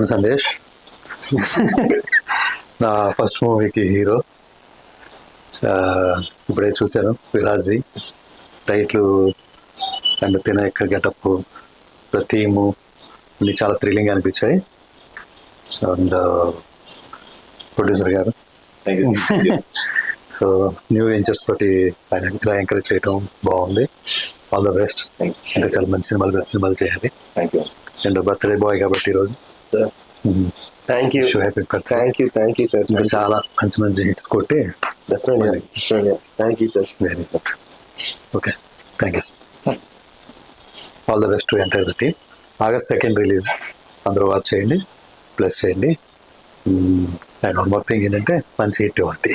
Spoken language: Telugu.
వరుణ్ సందేశ్. నా ఫస్ట్ మూవీకి హీరో. ఇప్పుడే చూశాను విరాజీ. టైట్లు అండ్ తిన యొక్క గెటప్, ద థీము అన్ని చాలా థ్రిల్లింగ్ అనిపించాయి. అండ్ ప్రొడ్యూసర్ గారు సో న్యూ వెంచర్స్ తోటి ఆయన ఇలా ఎంకరేజ్ చేయడం బాగుంది. All the best. ఇంకా చాలా మంచి సినిమాలు, పెద్ద సినిమాలు చేయాలి. అండ్ బర్త్డే బాయ్ కాబట్టి ఈరోజు thank you. Happy birthday. Thank you sir. ఇంకా చాలా మంచి మంచి హిట్స్ కొట్టి. Thank you sir. Very good. Okay, thank you sir. All the best to entire the team. August 2nd release, అందరూ వాచ్ చేయండి, ప్లస్ చేయండి. అండ్ వన్ మోర్ థింగ్ ఏంటంటే మంచి హిట్ ఇవ్వండి.